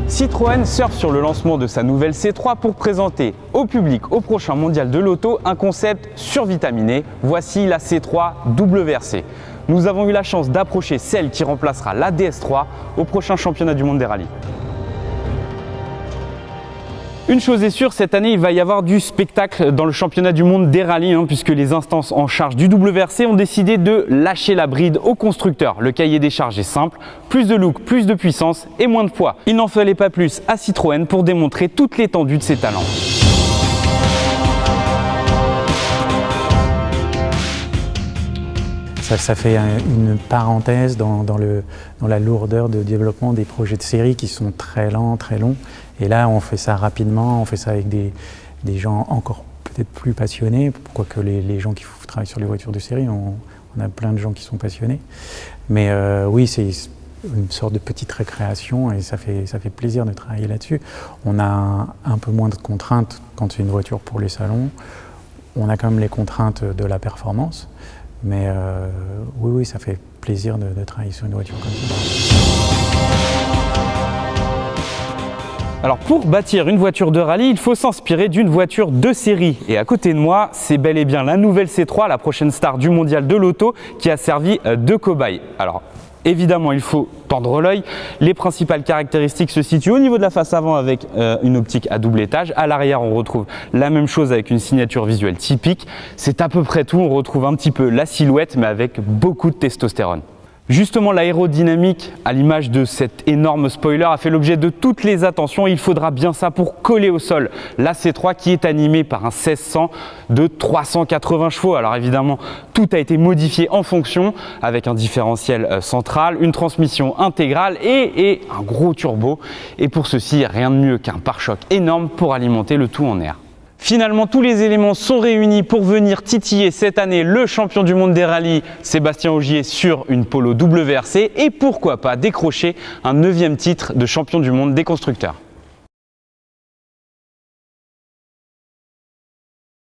Citroën surfe sur le lancement de sa nouvelle C3 pour présenter au public au prochain mondial de l'auto un concept survitaminé. Voici la C3 WRC. Nous avons eu la chance d'approcher celle qui remplacera la DS3 au prochain championnat du monde des rallyes. Une chose est sûre, cette année il va y avoir du spectacle dans le championnat du monde des rallyes puisque les instances en charge du WRC ont décidé de lâcher la bride aux constructeurs. Le cahier des charges est simple, plus de look, plus de puissance et moins de poids. Il n'en fallait pas plus à Citroën pour démontrer toute l'étendue de ses talents. Ça fait une parenthèse dans la lourdeur de développement des projets de série qui sont très lents, très longs. Et là, on fait ça rapidement, on fait ça avec des gens encore peut-être plus passionnés, quoique les gens qui travaillent sur les voitures de série, on a plein de gens qui sont passionnés. Mais oui, c'est une sorte de petite récréation et ça fait plaisir de travailler là-dessus. On a un peu moins de contraintes quand c'est une voiture pour les salons. On a quand même les contraintes de la performance. Mais oui, ça fait plaisir de travailler sur une voiture comme ça. Alors pour bâtir une voiture de rallye, il faut s'inspirer d'une voiture de série. Et à côté de moi, c'est bel et bien la nouvelle C3, la prochaine star du mondial de l'auto, qui a servi de cobaye. Alors évidemment, il faut tendre l'œil. Les principales caractéristiques se situent au niveau de la face avant avec une optique à double étage. À l'arrière, on retrouve la même chose avec une signature visuelle typique. C'est à peu près tout. On retrouve un petit peu la silhouette, mais avec beaucoup de testostérone. Justement, l'aérodynamique, à l'image de cet énorme spoiler, a fait l'objet de toutes les attentions. Il faudra bien ça pour coller au sol la C3 qui est animée par un 1600 de 380 chevaux. Alors évidemment, tout a été modifié en fonction avec un différentiel central, une transmission intégrale et un gros turbo. Et pour ceci, rien de mieux qu'un pare-choc énorme pour alimenter le tout en air. Finalement, tous les éléments sont réunis pour venir titiller cette année le champion du monde des rallyes, Sébastien Ogier, sur une Polo WRC et pourquoi pas décrocher un 9e titre de champion du monde des constructeurs.